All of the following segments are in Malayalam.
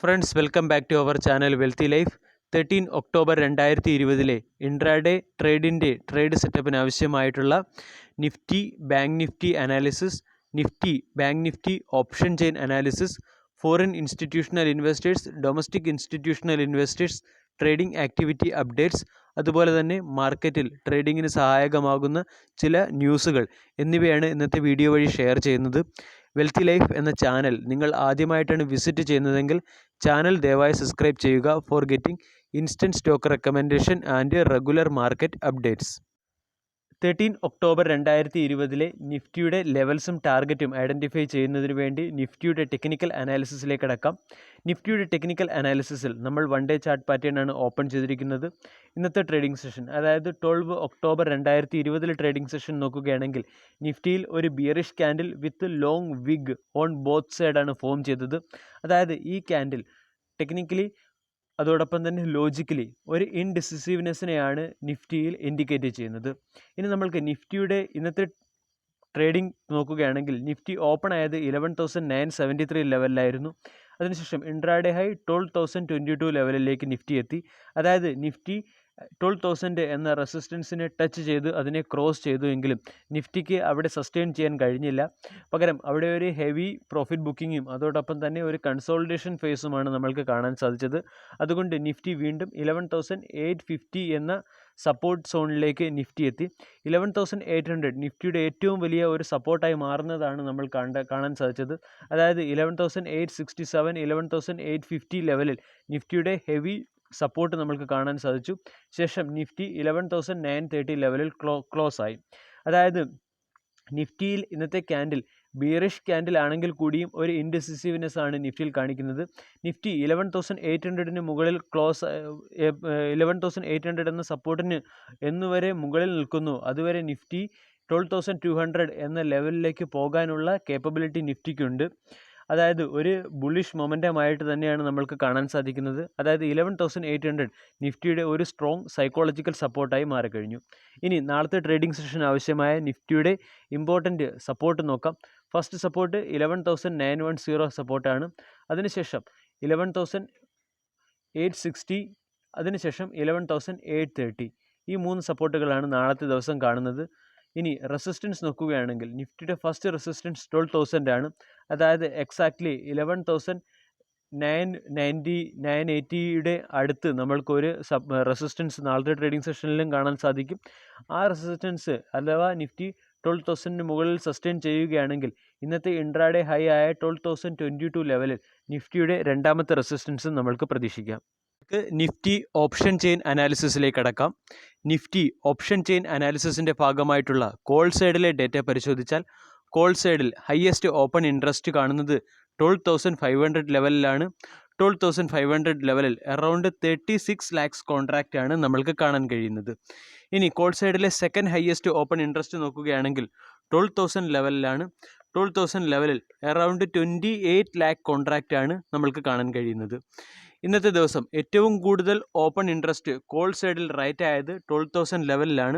Friends welcome back to our channel wealthy life. 13 October 2020 intraday trade സെറ്റപ്പിന് ആവശ്യമായിട്ടുള്ള Nifty bank Nifty analysis, Nifty bank Nifty option chain analysis, foreign institutional investors, domestic institutional investors trading activity updates, അതുപോലെ തന്നെ മാർക്കറ്റിൽ ട്രേഡിങ്ങിന് സഹായകമാകുന്ന ചില ന്യൂസുകൾ എന്നിവയാണ് ഇന്നത്തെ വീഡിയോ വഴി ഷെയർ ചെയ്യുന്നത്. വെൽത്തി ലൈഫ് എന്ന ചാനൽ നിങ്ങൾ ആദ്യമായിട്ടാണ് വിസിറ്റ് ചെയ്യുന്നതെങ്കിൽ ചാനൽ ദയവായി സബ്സ്ക്രൈബ് ചെയ്യുക for getting instant stock recommendation and regular market updates. 13 October 2020 നിഫ്റ്റിയുടെ ലെവൽസും ടാർഗറ്റും ഐഡൻറ്റിഫൈ ചെയ്യുന്നതിന് വേണ്ടി നിഫ്റ്റിയുടെ ടെക്നിക്കൽ അനാലിസിസിലേക്ക് കടക്കാം. നിഫ്റ്റിയുടെ ടെക്നിക്കൽ അനാലിസിസിൽ നമ്മൾ 1 ഡേ ചാർട്ട് പാറ്റേൺ ആണ് ഓപ്പൺ ചെയ്തിരിക്കുന്നത്. ഇന്നത്തെ ട്രേഡിംഗ് സെഷൻ, അതായത് 12 ഒക്ടോബർ 2020 ട്രേഡിംഗ് സെഷൻ നോക്കുകയാണെങ്കിൽ നിഫ്റ്റിയിൽ ഒരു bearish candle with long wig on both സൈഡാണ് ഫോം ചെയ്തത്. അതായത് ഈ ക്യാൻഡിൽ ടെക്നിക്കലി അതോടൊപ്പം തന്നെ ലോജിക്കലി ഒരു ഇൻഡിസിസീവ്നെസ്സിനെയാണ് നിഫ്റ്റിയിൽ ഇൻഡിക്കേറ്റ് ചെയ്യുന്നത്. ഇനി നമ്മൾക്ക് നിഫ്റ്റിയുടെ ഇന്നത്തെ ട്രേഡിംഗ് നോക്കുകയാണെങ്കിൽ നിഫ്റ്റി ഓപ്പൺ ആയത് 11,973 ലെവലിലായിരുന്നു. അതിനുശേഷം ഇൻട്രാഡേ ഹൈ 12,022 ലെവലിലേക്ക് നിഫ്റ്റി എത്തി. അതായത് നിഫ്റ്റി 12,000 എന്ന റെസിസ്റ്റൻസിനെ ടച്ച് ചെയ്ത് അതിനെ ക്രോസ് ചെയ്തു എങ്കിലും നിഫ്റ്റിക്ക് അവിടെ സസ്റ്റെയിൻ ചെയ്യാൻ കഴിഞ്ഞില്ല. പകരം അവിടെ ഒരു ഹെവി പ്രോഫിറ്റ് ബുക്കിങ്ങും അതോടൊപ്പം തന്നെ ഒരു കൺസോളിഡേഷൻ ഫേസുമാണ് നമ്മൾക്ക് കാണാൻ സാധിച്ചത്. അതുകൊണ്ട് നിഫ്റ്റി വീണ്ടും 11,850 എന്ന സപ്പോർട്ട് സോണിലേക്ക് നിഫ്റ്റി എത്തി. 11,800 നിഫ്റ്റിയുടെ ഏറ്റവും വലിയ ഒരു സപ്പോർട്ടായി മാറുന്നതാണ് നമ്മൾ കാണാൻ സാധിച്ചത്. അതായത് 11,867 11,850 ലെവലിൽ നിഫ്റ്റിയുടെ ഹെവി സപ്പോർട്ട് നമുക്ക് കാണാൻ സാധിച്ചു. ശേഷം നിഫ്റ്റി 11,930 ലെവലിൽ ക്ലോസ് ആയി. അതായത് നിഫ്റ്റിയിൽ ഇന്നത്തെ ക്യാൻഡിൽ ബിയറിഷ് ക്യാൻഡിൽ ആണെങ്കിൽ കൂടിയും ഒരു ഇൻഡിസിസീവ്നെസ് ആണ് നിഫ്റ്റിയിൽ കാണിക്കുന്നത്. നിഫ്റ്റി 11,800 മുകളിൽ 11,800 എന്ന സപ്പോർട്ടിന് എന്നുവരെ മുകളിൽ നിൽക്കുന്നു. അതുവരെ നിഫ്റ്റി 12,200 എന്ന ലെവലിലേക്ക് പോകാനുള്ള കേപ്പബിലിറ്റി നിഫ്റ്റിക്കുണ്ട്. അതായത് ഒരു ബുള്ളിഷ് മൊമെൻറ്റമായിട്ട് തന്നെയാണ് നമ്മൾക്ക് കാണാൻ സാധിക്കുന്നത്. അതായത് 11,800 നിഫ്റ്റിയുടെ ഒരു സ്ട്രോങ് സൈക്കോളജിക്കൽ സപ്പോർട്ടായി മാറിക്കഴിഞ്ഞു. ഇനി നാളത്തെ ട്രേഡിംഗ് സെഷൻ ആവശ്യമായ നിഫ്റ്റിയുടെ ഇമ്പോർട്ടൻറ്റ് സപ്പോർട്ട് നോക്കാം. ഫസ്റ്റ് സപ്പോർട്ട് 11,910 സപ്പോർട്ടാണ്. അതിനുശേഷം 11,860, അതിനുശേഷം 11,830 ഈ 3 സപ്പോർട്ടുകളാണ് നാളത്തെ ദിവസം കാണുന്നത്. ഇനി റെസിസ്റ്റൻസ് നോക്കുകയാണെങ്കിൽ നിഫ്റ്റിയുടെ ഫസ്റ്റ് റെസിസ്റ്റൻസ് 12,000 ആണ്. അതായത് എക്സാക്ട്ലി 11,980യുടെ അടുത്ത് നമ്മൾക്കൊരു റെസിസ്റ്റൻസ് നാളത്തെ ട്രേഡിംഗ് സെഷനിലും കാണാൻ സാധിക്കും. ആ റെസിസ്റ്റൻസ് അഥവാ നിഫ്റ്റി 12,000 മുകളിൽ സസ്റ്റെയിൻ ചെയ്യുകയാണെങ്കിൽ ഇന്നത്തെ ഇൻട്രാഡേ ഹൈ ആയ 12,022 ലെവലിൽ നിഫ്റ്റിയുടെ രണ്ടാമത്തെ റെസിസ്റ്റൻസ് നമ്മൾക്ക് പ്രതീക്ഷിക്കാം. നിഫ്റ്റി ഓപ്ഷൻ ചെയിൻ അനാലിസിസിലേക്ക് കടക്കാം. നിഫ്റ്റി ഓപ്ഷൻ ചെയിൻ അനാലിസിസിൻ്റെ ഭാഗമായിട്ടുള്ള കോൾ സൈഡിലെ ഡേറ്റ പരിശോധിച്ചാൽ കോൾ സൈഡിൽ ഹയസ്റ്റ് ഓപ്പൺ ഇൻട്രസ്റ്റ് കാണുന്നത് 12,500 ലെവലിലാണ്. 12,500 ലെവലിൽ അറൗണ്ട് 36 lakhs കോൺട്രാക്റ്റ് ആണ് നമ്മൾക്ക് കാണാൻ കഴിയുന്നത്. ഇനി കോൾ സൈഡിലെ സെക്കൻഡ് ഹയസ്റ്റ് ഓപ്പൺ ഇൻട്രസ്റ്റ് നോക്കുകയാണെങ്കിൽ 12,000 ലെവലിലാണ്. 12,000 ലെവലിൽ അറൗണ്ട് 28 lakh കോൺട്രാക്റ്റ് ആണ് നമ്മൾക്ക് കാണാൻ കഴിയുന്നത്. ഇന്നത്തെ ദിവസം ഏറ്റവും കൂടുതൽ ഓപ്പൺ ഇൻട്രസ്റ്റ് കോൾ സൈഡിൽ റൈറ്റ് ആയത് 12,000 ലെവലിലാണ്.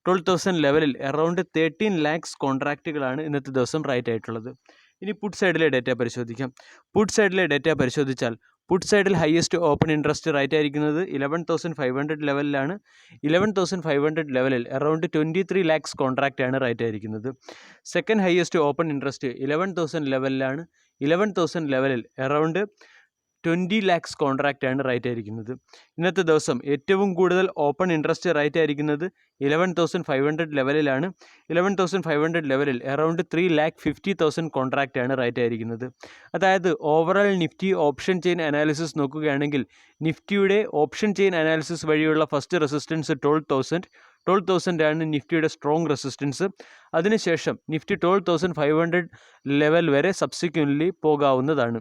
12,000 ലെവലിൽ അറൗണ്ട് 13 lakhs കോൺട്രാക്റ്റുകളാണ് ഇന്നത്തെ ദിവസം റൈറ്റ് ആയിട്ടുള്ളത്. ഇനി പുട്ട് സൈഡിലെ ഡേറ്റ പരിശോധിക്കാം. പുട്ട് സൈഡിലെ ഡേറ്റ പരിശോധിച്ചാൽ പുട്ട് സൈഡിൽ ഹയസ്റ്റ് ഓപ്പൺ ഇൻട്രസ്റ്റ് റൈറ്റ് ആയിരിക്കുന്നത് 11,500 ലെവലിലാണ്. 11,500 ലെവലിൽ അറൗണ്ട് 23 lakhs കോൺട്രാക്റ്റ് ആണ് റൈറ്റ് ആയിരിക്കുന്നത്. സെക്കൻഡ് ഹയസ്റ്റ് ഓപ്പൺ ഇൻട്രസ്റ്റ് 11,000 ലെവലിലാണ്. 11,000 ലെവലിൽ അറൗണ്ട് 20 lakhs കോൺട്രാക്റ്റ് ആണ് റൈറ്റ് ആയിരിക്കുന്നത്. ഇന്നത്തെ ദിവസം ഏറ്റവും കൂടുതൽ ഓപ്പൺ ഇൻട്രസ്റ്റ് റൈറ്റ് ആയിരിക്കുന്നത് 11,500 ലെവലിലാണ്. 11,500 ലെവലിൽ അറൗണ്ട് 3,50,000 കോൺട്രാക്റ്റ് ആണ് റൈറ്റ് ആയിരിക്കുന്നത്. അതായത് overall Nifty option chain analysis നോക്കുകയാണെങ്കിൽ നിഫ്റ്റിയുടെ ഓപ്ഷൻ ചെയിൻ അനാലിസിസ് വഴിയുള്ള ഫസ്റ്റ് റെസിസ്റ്റൻസ് 12,000 ആണ് നിഫ്റ്റിയുടെ സ്ട്രോങ് റെസിസ്റ്റൻസ്. അതിനുശേഷം നിഫ്റ്റി 12,500 ലെവൽ വരെ സബ്സിക്വൻ്റ്ലി പോകാവുന്നതാണ്.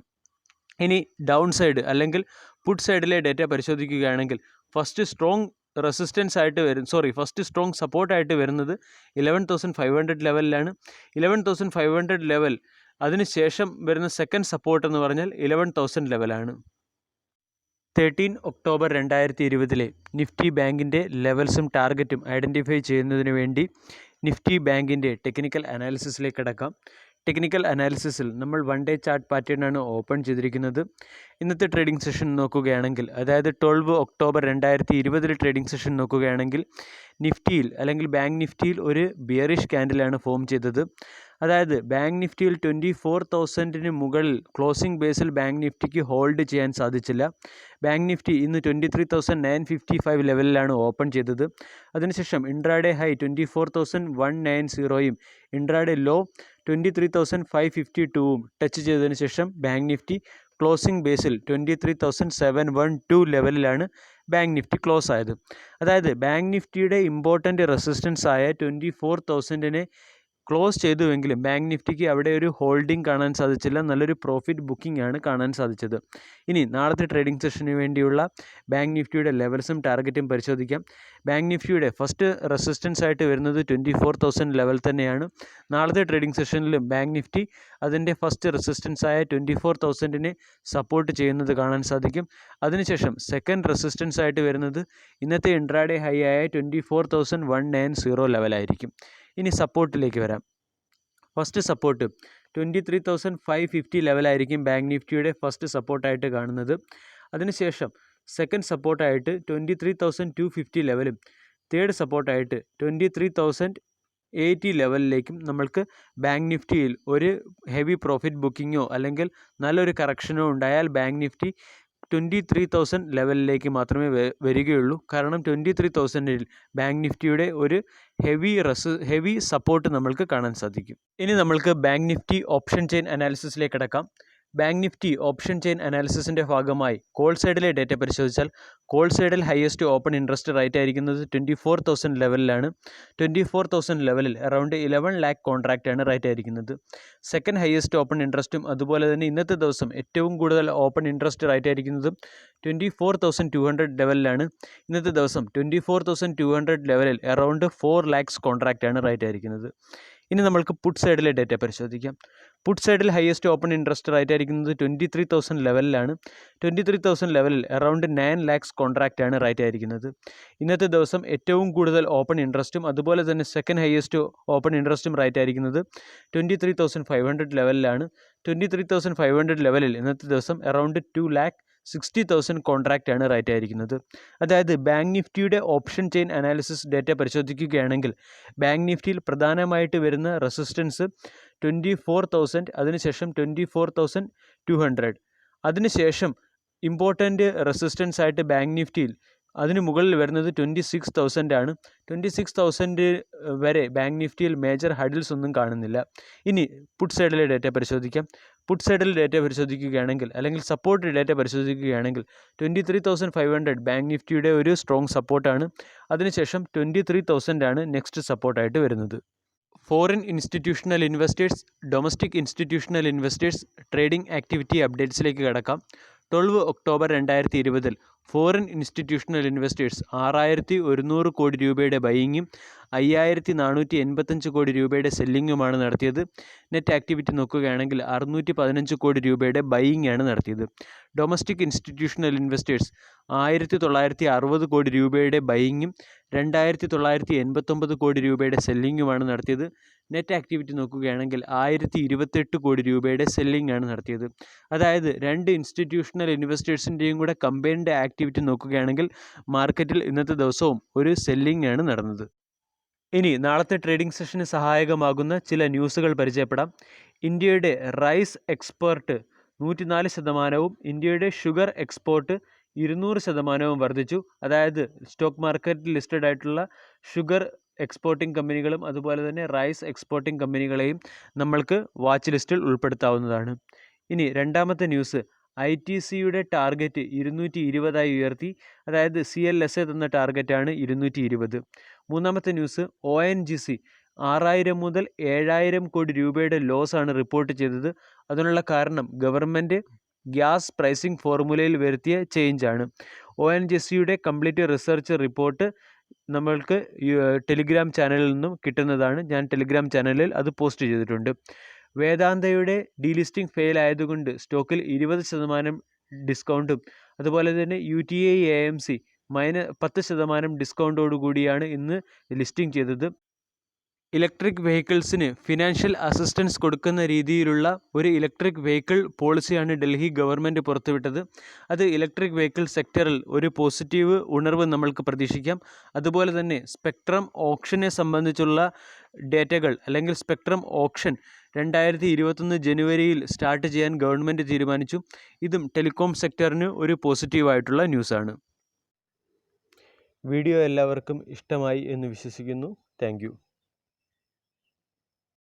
ഇനി ഡൗൺ സൈഡ് അല്ലെങ്കിൽ പുട്ട് സൈഡിലെ ഡേറ്റ പരിശോധിക്കുകയാണെങ്കിൽ ഫസ്റ്റ് സ്ട്രോങ് സപ്പോർട്ടായിട്ട് വരുന്നത് 11,500 ലെവലിലാണ്. 11,500 ലെവൽ അതിനുശേഷം വരുന്ന സെക്കൻഡ് സപ്പോർട്ട് എന്ന് പറഞ്ഞാൽ 11,000 ലെവലാണ്. 13 ഒക്ടോബർ 2020 നിഫ്റ്റി ബാങ്കിൻ്റെ ലെവൽസും ടാർഗറ്റും ഐഡൻറ്റിഫൈ ചെയ്യുന്നതിന് വേണ്ടി നിഫ്റ്റി ബാങ്കിൻ്റെ ടെക്നിക്കൽ അനാലിസിസിലേക്ക് കടക്കാം. ടെക്നിക്കൽ അനാലിസിസിൽ നമ്മൾ 1 ഡേ ചാർട്ട് പാറ്റേണാണ് ഓപ്പൺ ചെയ്തിരിക്കുന്നത്. ഇന്നത്തെ ട്രേഡിംഗ് സെഷൻ നോക്കുകയാണെങ്കിൽ, അതായത് 12 ഒക്ടോബർ 2020 ട്രേഡിംഗ് സെഷൻ നോക്കുകയാണെങ്കിൽ നിഫ്റ്റിയിൽ അല്ലെങ്കിൽ ബാങ്ക് നിഫ്റ്റിയിൽ ഒരു ബിയറിഷ് ക്യാൻഡിലാണ് ഫോം ചെയ്തത്. അതായത് ബാങ്ക് നിഫ്റ്റിയിൽ 24,000 മുകളിൽ ക്ലോസിംഗ് ബേസിൽ ബാങ്ക് നിഫ്റ്റിക്ക് ഹോൾഡ് ചെയ്യാൻ സാധിച്ചില്ല. ബാങ്ക് നിഫ്റ്റി ഇന്ന് 23,955 ലെവലിലാണ് ഓപ്പൺ ചെയ്തത്. അതിനുശേഷം ഇൻട്രാഡേ ഹൈ 24,190യും ഇൻട്രാഡേ ലോ 23,552വും ടച്ച് ചെയ്തതിന് ശേഷം ബാങ്ക് നിഫ്റ്റി ക്ലോസിംഗ് ബേസിൽ 23,712 ലെവലിലാണ് ബാങ്ക് നിഫ്റ്റി ക്ലോസ് ആയത്. അതായത് ബാങ്ക് നിഫ്റ്റിയുടെ ഇമ്പോർട്ടൻ്റ് റെസിസ്റ്റൻസ് ആയ 24,000നെ ക്ലോസ് ചെയ്തുവെങ്കിലും ബാങ്ക് നിഫ്റ്റിക്ക് അവിടെ ഒരു ഹോൾഡിംഗ് കാണാൻ സാധിച്ചില്ല. നല്ലൊരു പ്രോഫിറ്റ് ബുക്കിംഗ് ആണ് കാണാൻ സാധിച്ചത്. ഇനി നാളത്തെ ട്രേഡിംഗ് സെഷന് വേണ്ടിയുള്ള ബാങ്ക് നിഫ്റ്റിയുടെ ലെവൽസും ടാർഗറ്റും പരിശോധിക്കാം. ബാങ്ക് നിഫ്റ്റിയുടെ ഫസ്റ്റ് റെസിസ്റ്റൻസ് ആയിട്ട് വരുന്നത് 24,000 ലെവൽ തന്നെയാണ്. നാളത്തെ ട്രേഡിംഗ് സെഷനിലും ബാങ്ക് നിഫ്റ്റി അതിൻ്റെ ഫസ്റ്റ് റെസിസ്റ്റൻസ് ആയ 24,000നെ സപ്പോർട്ട് ചെയ്യുന്നത് കാണാൻ സാധിക്കും. അതിനുശേഷം സെക്കൻഡ് റെസിസ്റ്റൻസ് ആയിട്ട് വരുന്നത് ഇന്നത്തെ ഇൻട്രാഡേ ഹൈ ആയ 24,190 ലെവലായിരിക്കും. ഇനി സപ്പോർട്ടിലേക്ക് വരാം. ഫസ്റ്റ് സപ്പോർട്ട് 23,550 ലെവലായിരിക്കും ബാങ്ക് നിഫ്റ്റിയുടെ ഫസ്റ്റ് സപ്പോർട്ടായിട്ട് കാണുന്നത്. അതിനുശേഷം സെക്കൻഡ് സപ്പോർട്ടായിട്ട് 23,250 ലെവലും തേർഡ് സപ്പോർട്ടായിട്ട് 23,080 ലെവലിലേക്കും നമ്മൾക്ക് ബാങ്ക് നിഫ്റ്റിയിൽ ഒരു ഹെവി പ്രോഫിറ്റ് ബുക്കിങ്ങോ അല്ലെങ്കിൽ നല്ലൊരു കറക്ഷനോ ഉണ്ടായാൽ ബാങ്ക് നിഫ്റ്റി 23,000 ലെവലിലേക്ക് മാത്രമേ വരികയുള്ളൂ. കാരണം 23,000ൽ ബാങ്ക് നിഫ്റ്റിയുടെ ഒരു ഹെവി സപ്പോർട്ട് നമ്മൾക്ക് കാണാൻ സാധിക്കും. ഇനി നമ്മൾക്ക് ബാങ്ക് നിഫ്റ്റി ഓപ്ഷൻ ചെയിൻ അനാലിസിസിലേക്ക് കടക്കാം. ബാങ്ക് നിഫ്റ്റി ഓപ്ഷൻ ചെയിൻ അനാലിസിസിൻ്റെ ഭാഗമായി കോൾ സൈഡിലെ ഡേറ്റ പരിശോധിച്ചാൽ കോൾ സൈഡിൽ ഹയസ്റ്റ് ഓപ്പൺ ഇൻട്രസ്റ്റ് റേറ്റ് ആയിരിക്കുന്നത് 24,000 ലെവലിലാണ്. 24,000 ലെവലിൽ അറൗണ്ട് 11 lakh കോൺട്രാക്റ്റാണ് റേറ്റ് ആയിരിക്കുന്നത്. സെക്കൻഡ് ഹയസ്റ്റ് ഓപ്പൺ ഇൻട്രസ്റ്റും അതുപോലെ തന്നെ ഇന്നത്തെ ദിവസം ഏറ്റവും കൂടുതൽ ഓപ്പൺ ഇൻട്രസ്റ്റ് റേറ്റ് ആയിരിക്കുന്നതും 24,200 ലെവലിലാണ്. ഇന്നത്തെ ദിവസം 24,200 ലെവലിൽ അറൗണ്ട് 4 lakhs കോൺട്രാക്റ്റാണ് റേറ്റ് ആയിരിക്കുന്നത്. ഇനി നമ്മൾക്ക് പുട്ട് സൈഡിലെ ഡേറ്റ പരിശോധിക്കാം. പുട്ട് സൈഡിൽ ഹയസ്റ്റ് ഓപ്പൺ ഇൻട്രസ്റ്റ് റേറ്റ് ആയിരിക്കുന്നത് 23,000 ലെവലിലാണ്. 23,000 ലെവലിൽ അറൗണ്ട് 9 lakhs കോൺട്രാക്റ്റാണ് റേറ്റ് ആയിരിക്കുന്നത്. ഇന്നത്തെ ദിവസം ഏറ്റവും കൂടുതൽ ഓപ്പൺ ഇൻട്രസ്റ്റും അതുപോലെ തന്നെ സെക്കൻഡ് ഹയസ്റ്റ് ഓപ്പൺ ഇൻട്രസ്റ്റും റേറ്റ് ആയിരിക്കുന്നത് 23,500 ലെവലിലാണ്. 23,500 ലെവലിൽ ഇന്നത്തെ ദിവസം അറൗണ്ട് 2,60,000 കോൺട്രാക്റ്റാണ് റേറ്റ് ആയിരിക്കുന്നത്. അതായത് ബാങ്ക് നിഫ്റ്റിയുടെ ഓപ്ഷൻ ചെയിൻ അനാലിസിസ് ഡേറ്റ പരിശോധിക്കുകയാണെങ്കിൽ ബാങ്ക് നിഫ്റ്റിയിൽ പ്രധാനമായിട്ട് വരുന്ന റെസിസ്റ്റൻസ് 24,000, അതിനുശേഷം 24,200, അതിനുശേഷം ഇമ്പോർട്ടൻ്റ് റെസിസ്റ്റൻസ് ആയിട്ട് ബാങ്ക് നിഫ്റ്റിയിൽ അതിന് മുകളിൽ വരുന്നത് 26,000 ആണ്. 26,000 വരെ ബാങ്ക് നിഫ്റ്റിയിൽ മേജർ ഹഡിൽസ് ഒന്നും കാണുന്നില്ല. ഇനി പുട്ട് സൈഡിലെ ഡേറ്റ പരിശോധിക്കാം. പുട്ട് സൈഡിൽ ഡേറ്റ പരിശോധിക്കുകയാണെങ്കിൽ അല്ലെങ്കിൽ സപ്പോർട്ട് ഡേറ്റ പരിശോധിക്കുകയാണെങ്കിൽ 23,500 ബാങ്ക് നിഫ്റ്റിയുടെ ഒരു സ്ട്രോങ് സപ്പോർട്ടാണ്. അതിനുശേഷം 23,000 ആണ് നെക്സ്റ്റ് സപ്പോർട്ടായിട്ട് വരുന്നത്. Foreign institutional investors, domestic institutional investors trading activity അപ്ഡേറ്റ്സിലേക്ക് കടക്കാം. 12 ഒക്ടോബർ 2020 ഫോറിൻ ഇൻസ്റ്റിറ്റ്യൂഷണൽ ഇൻവെസ്റ്റേഴ്സ് 6,100 കോടി രൂപയുടെ ബൈയിങ്ങും 5,485 കോടി രൂപയുടെ സെല്ലിങ്ങുമാണ് നടത്തിയത്. നെറ്റ് ആക്ടിവിറ്റി നോക്കുകയാണെങ്കിൽ 615 കോടി രൂപയുടെ ബൈയിങ് ആണ് നടത്തിയത്. ഡൊമസ്റ്റിക് ഇൻസ്റ്റിറ്റ്യൂഷണൽ ഇൻവെസ്റ്റേഴ്സ് 1,960 കോടി രൂപയുടെ ബൈയിങ്ങും 2,989 കോടി രൂപയുടെ സെല്ലിങ്ങുമാണ് നടത്തിയത്. നെറ്റ് ആക്ടിവിറ്റി നോക്കുകയാണെങ്കിൽ 1,028 കോടി രൂപയുടെ സെല്ലിംഗ് ആണ് നടത്തിയത്. അതായത് രണ്ട് ഇൻസ്റ്റിറ്റ്യൂഷണൽ ഇൻവെസ്റ്റേഴ്സിൻ്റെയും കൂടെ കമ്പൈൻഡ് ആക്ടിവിറ്റി നോക്കുകയാണെങ്കിൽ മാർക്കറ്റിൽ ഇന്നത്തെ ദിവസവും ഒരു സെല്ലിംഗ് ആണ് നടന്നത്. ഇനി നാളത്തെ ട്രേഡിംഗ് സെഷന് സഹായകമാകുന്ന ചില ന്യൂസുകൾ പരിചയപ്പെടാം. ഇന്ത്യയുടെ റൈസ് എക്സ്പോർട്ട് 104%, ഇന്ത്യയുടെ ഷുഗർ എക്സ്പോർട്ട് 200% വർദ്ധിച്ചു. അതായത് സ്റ്റോക്ക് മാർക്കറ്റിൽ ലിസ്റ്റഡ് ആയിട്ടുള്ള ഷുഗർ എക്സ്പോർട്ടിംഗ് കമ്പനികളും അതുപോലെ തന്നെ റൈസ് എക്സ്പോർട്ടിംഗ് കമ്പനികളെയും നമ്മൾക്ക് വാച്ച് ലിസ്റ്റിൽ ഉൾപ്പെടുത്താവുന്നതാണ്. ഇനി രണ്ടാമത്തെ ന്യൂസ്, ITCയുടെ ടാർഗറ്റ് 220 ഉയർത്തി. അതായത് CLSA തന്ന ടാർഗറ്റാണ് 220. മൂന്നാമത്തെ ന്യൂസ്, ONGC 6,000 മുതൽ 7,000 കോടി രൂപയുടെ ലോസ് ആണ് റിപ്പോർട്ട് ചെയ്തത്. അതിനുള്ള കാരണം ഗവൺമെൻറ് ഗ്യാസ് പ്രൈസിംഗ് ഫോർമുലയിൽ വരുത്തിയ ചേഞ്ചാണ്. ONGCയുടെ കംപ്ലീറ്റ് റിസർച്ച് റിപ്പോർട്ട് നമ്മൾക്ക് ടെലിഗ്രാം ചാനലിൽ നിന്നും കിട്ടുന്നതാണ്. ഞാൻ ടെലിഗ്രാം ചാനലിൽ അത് പോസ്റ്റ് ചെയ്തിട്ടുണ്ട്. വേദാന്തയുടെ ഡീലിസ്റ്റിംഗ് ഫെയിൽ ആയതുകൊണ്ട് സ്റ്റോക്കിൽ 20% ഡിസ്കൗണ്ടും അതുപോലെ തന്നെ UTI AMC -10% ഡിസ്കൗണ്ടോടു കൂടിയാണ് ഇന്ന് ലിസ്റ്റിംഗ് ചെയ്തത്. ഇലക്ട്രിക് വെഹിക്കിൾസിന് ഫിനാൻഷ്യൽ അസിസ്റ്റൻസ് കൊടുക്കുന്ന രീതിയിലുള്ള ഒരു ഇലക്ട്രിക് വെഹിക്കിൾ പോളിസിയാണ് ഡൽഹി ഗവൺമെൻറ് പുറത്തുവിട്ടത്. അത് ഇലക്ട്രിക് വെഹിക്കിൾ സെക്ടറിൽ ഒരു പോസിറ്റീവ് ഉണർവ് നമ്മൾക്ക് പ്രതീക്ഷിക്കാം. അതുപോലെ തന്നെ സ്പെക്ട്രം ഓപ്ഷനെ സംബന്ധിച്ചുള്ള ഡേറ്റകൾ അല്ലെങ്കിൽ സ്പെക്ട്രം ഓപ്ഷൻ 2021 ജനുവരിയിൽ സ്റ്റാർട്ട് ചെയ്യാൻ ഗവൺമെൻറ് തീരുമാനിച്ചു. ഇതും ടെലികോം സെക്ടറിന് ഒരു പോസിറ്റീവായിട്ടുള്ള ന്യൂസാണ്. വീഡിയോ എല്ലാവർക്കും ഇഷ്ടമായി എന്ന് വിശ്വസിക്കുന്നു. Thank you.